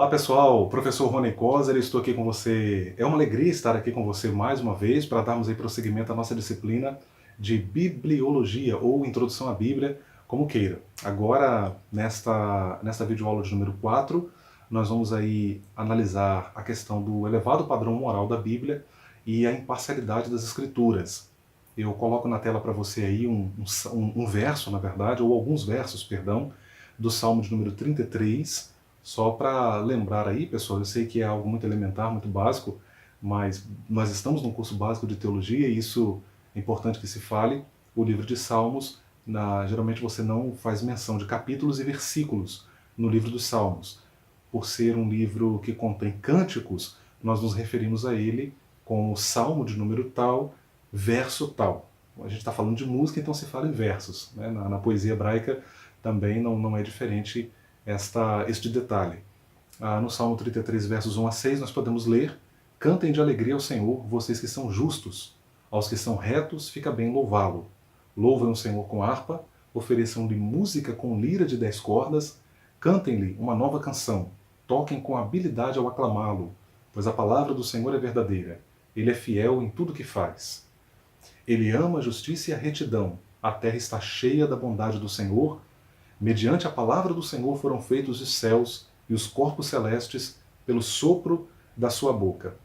Pessoal, professor Rony Coser, estou aqui com você. É uma alegria estar aqui com você mais uma vez para darmos aí prosseguimento à nossa disciplina de Bibliologia ou Introdução à Bíblia, como queira. Agora, nesta videoaula de número 4, nós vamos aí analisar a questão do elevado padrão moral da Bíblia e a imparcialidade das Escrituras. Eu coloco na tela para você aí um verso, na verdade, ou alguns versos, perdão, do Salmo de número 33, só para lembrar aí, pessoal, eu sei que é algo muito elementar, muito básico, mas nós estamos num curso básico de teologia e isso é importante que se fale. O livro de Salmos, geralmente você não faz menção de capítulos e versículos no livro dos Salmos. Por ser um livro que contém cânticos, nós nos referimos a ele como Salmo de número tal, verso tal. A gente está falando de música, então se fala em versos, né? Na poesia hebraica também não é diferente este detalhe. No Salmo 33, versos 1 a 6, nós podemos ler: Cantem de alegria ao Senhor, vocês que são justos. Aos que são retos, fica bem louvá-lo. Louvem o Senhor com harpa, ofereçam-lhe música com lira de 10 cordas, cantem-lhe uma nova canção, toquem com habilidade ao aclamá-lo, pois a palavra do Senhor é verdadeira. Ele é fiel em tudo que faz. Ele ama a justiça e a retidão. A terra está cheia da bondade do Senhor. Mediante a palavra do Senhor foram feitos os céus e os corpos celestes pelo sopro da sua boca.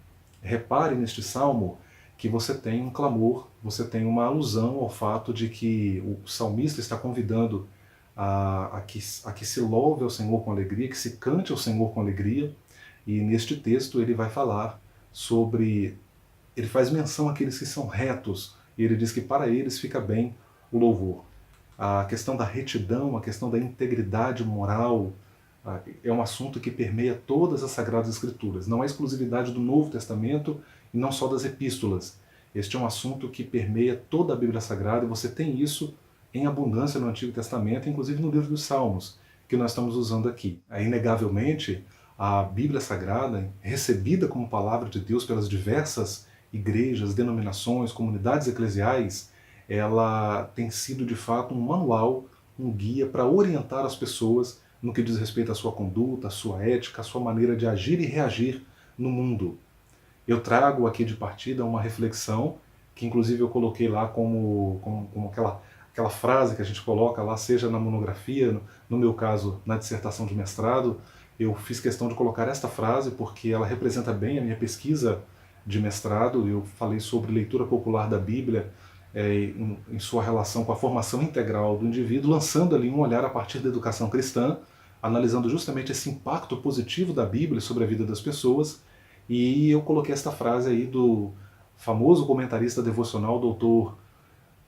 Repare neste salmo que você tem um clamor, você tem uma alusão ao fato de que o salmista está convidando a que se louve ao Senhor com alegria, que se cante ao Senhor com alegria, e neste texto ele vai falar sobre, ele faz menção àqueles que são retos, e ele diz que para eles fica bem o louvor. A questão da retidão, a questão da integridade moral, é um assunto que permeia todas as Sagradas Escrituras. Não é exclusividade do Novo Testamento e não só das epístolas. Este é um assunto que permeia toda a Bíblia Sagrada e você tem isso em abundância no Antigo Testamento, inclusive no livro dos Salmos, que nós estamos usando aqui. Inegavelmente, a Bíblia Sagrada, recebida como palavra de Deus pelas diversas igrejas, denominações, comunidades eclesiais, ela tem sido de fato um manual, um guia para orientar as pessoas no que diz respeito à sua conduta, à sua ética, à sua maneira de agir e reagir no mundo. Eu trago aqui de partida uma reflexão, que inclusive eu coloquei lá como aquela frase que a gente coloca lá, seja na monografia, no meu caso na dissertação de mestrado, eu fiz questão de colocar esta frase porque ela representa bem a minha pesquisa de mestrado. Eu falei sobre leitura popular da Bíblia, em sua relação com a formação integral do indivíduo, lançando ali um olhar a partir da educação cristã, analisando justamente esse impacto positivo da Bíblia sobre a vida das pessoas, e eu coloquei esta frase aí do famoso comentarista devocional Dr.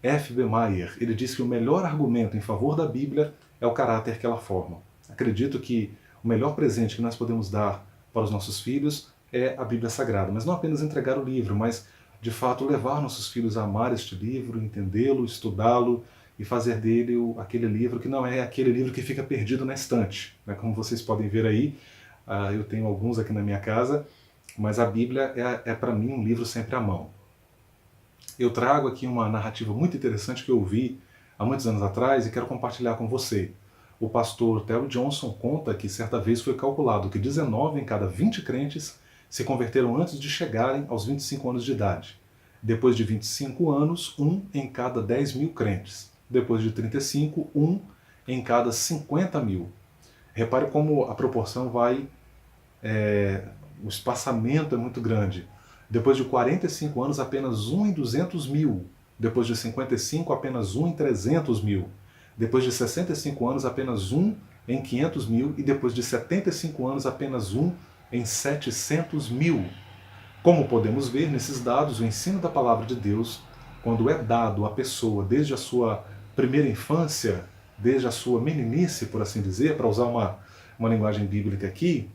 F.B. Meyer. Ele diz que o melhor argumento em favor da Bíblia é o caráter que ela forma. Acredito que o melhor presente que nós podemos dar para os nossos filhos é a Bíblia Sagrada, mas não apenas entregar o livro, mas de fato levar nossos filhos a amar este livro, entendê-lo, estudá-lo e fazer dele aquele livro que não é aquele livro que fica perdido na estante, né? Como vocês podem ver aí, eu tenho alguns aqui na minha casa, mas a Bíblia é para mim um livro sempre à mão. Eu trago aqui uma narrativa muito interessante que eu ouvi há muitos anos atrás e quero compartilhar com você. O pastor Terry Johnson conta que certa vez foi calculado que 19 em cada 20 crentes se converteram antes de chegarem aos 25 anos de idade. Depois de 25 anos, 1 em cada 10 mil crentes. Depois de 35, 1 em cada 50 mil. Repare como a proporção vai... o espaçamento é muito grande. Depois de 45 anos, apenas 1 em 200 mil. Depois de 55, apenas 1 em 300 mil. Depois de 65 anos, apenas 1 em 500 mil. E depois de 75 anos, apenas 1 em 700 mil. Como podemos ver nesses dados, o ensino da palavra de Deus, quando é dado à pessoa desde a sua primeira infância, desde a sua meninice, por assim dizer, para usar uma linguagem bíblica aqui,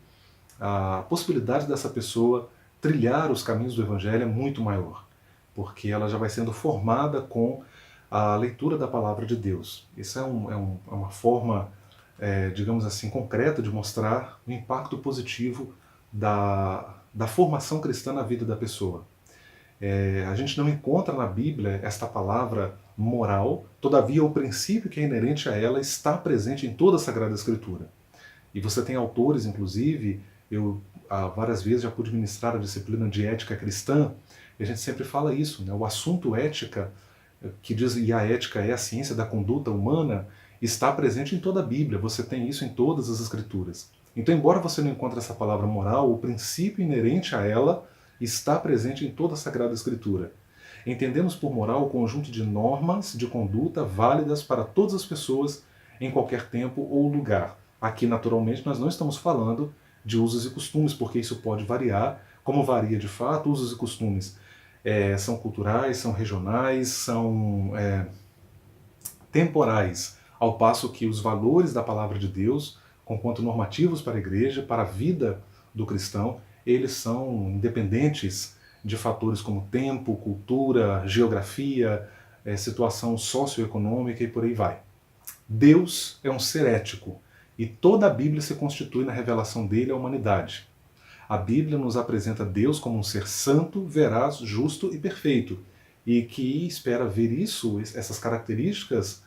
a possibilidade dessa pessoa trilhar os caminhos do Evangelho é muito maior, porque ela já vai sendo formada com a leitura da palavra de Deus. Isso é uma forma, digamos assim, concreta de mostrar o impacto positivo da formação cristã na vida da pessoa. A gente não encontra na Bíblia esta palavra moral, todavia o princípio que é inerente a ela está presente em toda a Sagrada Escritura. E você tem autores, inclusive, Eu várias vezes já pude ministrar a disciplina de ética cristã, e a gente sempre fala isso, né? O assunto ética, que diz, e a ética é a ciência da conduta humana, está presente em toda a Bíblia, você tem isso em todas as Escrituras. Então, embora você não encontre essa palavra moral, o princípio inerente a ela está presente em toda a Sagrada Escritura. Entendemos por moral o conjunto de normas de conduta válidas para todas as pessoas em qualquer tempo ou lugar. Aqui, naturalmente, nós não estamos falando de usos e costumes, porque isso pode variar, como varia de fato. Usos e costumes são culturais, são regionais, são temporais, ao passo que os valores da palavra de Deus, conquanto normativos para a igreja, para a vida do cristão, eles são independentes de fatores como tempo, cultura, geografia, situação socioeconômica e por aí vai. Deus é um ser ético e toda a Bíblia se constitui na revelação dele à humanidade. A Bíblia nos apresenta Deus como um ser santo, veraz, justo e perfeito, e que espera ver isso, essas características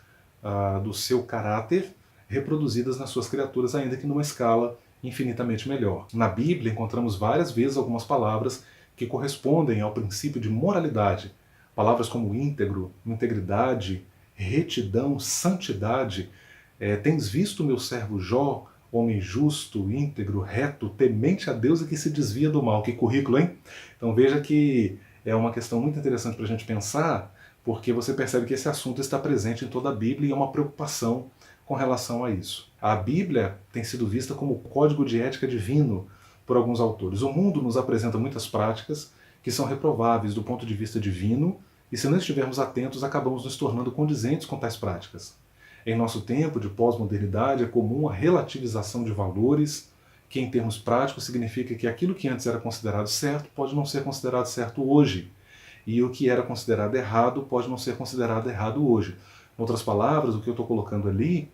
do seu caráter reproduzidas nas suas criaturas, ainda que numa escala infinitamente melhor. Na Bíblia encontramos várias vezes algumas palavras que correspondem ao princípio de moralidade. Palavras como íntegro, integridade, retidão, santidade. Tens visto meu servo Jó, homem justo, íntegro, reto, temente a Deus e que se desvia do mal. Que currículo, hein? Então veja que é uma questão muito interessante para a gente pensar, porque você percebe que esse assunto está presente em toda a Bíblia e é uma preocupação com relação a isso. A Bíblia tem sido vista como o código de ética divino por alguns autores. O mundo nos apresenta muitas práticas que são reprováveis do ponto de vista divino, e se não estivermos atentos, acabamos nos tornando condizentes com tais práticas. Em nosso tempo de pós-modernidade, é comum a relativização de valores, que em termos práticos significa que aquilo que antes era considerado certo pode não ser considerado certo hoje, e o que era considerado errado pode não ser considerado errado hoje. Em outras palavras, o que eu estou colocando ali,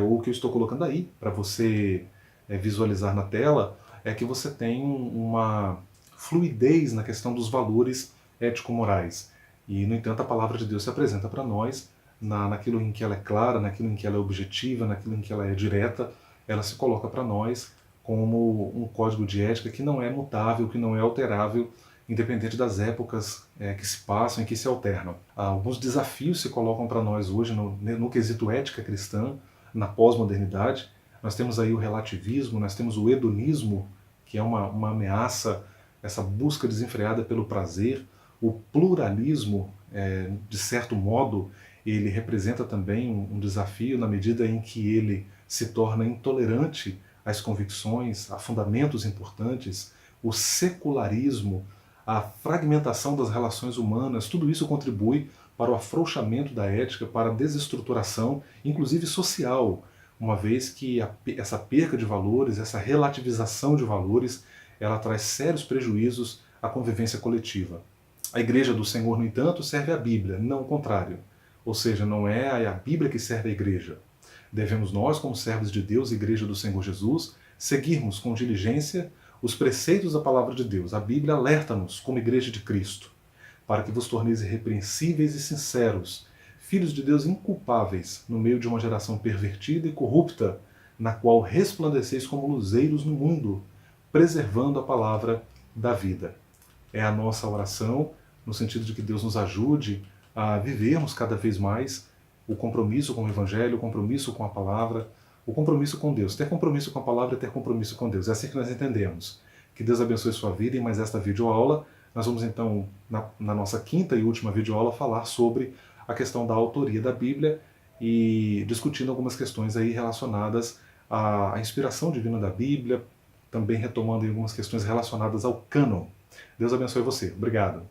ou o que eu estou colocando aí, para você visualizar na tela, é que você tem uma fluidez na questão dos valores ético-morais. E, no entanto, a palavra de Deus se apresenta para nós naquilo em que ela é clara, naquilo em que ela é objetiva, naquilo em que ela é direta. Ela se coloca para nós como um código de ética que não é mutável, que não é alterável, independente das épocas que se passam e que se alternam. Alguns desafios se colocam para nós hoje no quesito ética cristã, na pós-modernidade. Nós temos aí o relativismo, nós temos o hedonismo, que é uma ameaça, essa busca desenfreada pelo prazer. O pluralismo, de certo modo, ele representa também um desafio na medida em que ele se torna intolerante às convicções, a fundamentos importantes. O secularismo, a fragmentação das relações humanas, tudo isso contribui para o afrouxamento da ética, para a desestruturação, inclusive social, uma vez que essa perca de valores, essa relativização de valores, ela traz sérios prejuízos à convivência coletiva. A Igreja do Senhor, no entanto, serve à Bíblia, não o contrário. Ou seja, não é a Bíblia que serve à Igreja. Devemos nós, como servos de Deus, Igreja do Senhor Jesus, seguirmos com diligência os preceitos da Palavra de Deus. A Bíblia alerta-nos, como Igreja de Cristo, para que vos torneis irrepreensíveis e sinceros, filhos de Deus inculpáveis, no meio de uma geração pervertida e corrupta, na qual resplandeceis como luzeiros no mundo, preservando a palavra da vida. É a nossa oração, no sentido de que Deus nos ajude a vivermos cada vez mais o compromisso com o Evangelho, o compromisso com a palavra, o compromisso com Deus. Ter compromisso com a palavra é ter compromisso com Deus. É assim que nós entendemos. Que Deus abençoe sua vida. Em mais esta videoaula, nós vamos então, na nossa quinta e última videoaula, falar sobre a questão da autoria da Bíblia e discutindo algumas questões aí relacionadas à inspiração divina da Bíblia, também retomando algumas questões relacionadas ao cânon. Deus abençoe você. Obrigado.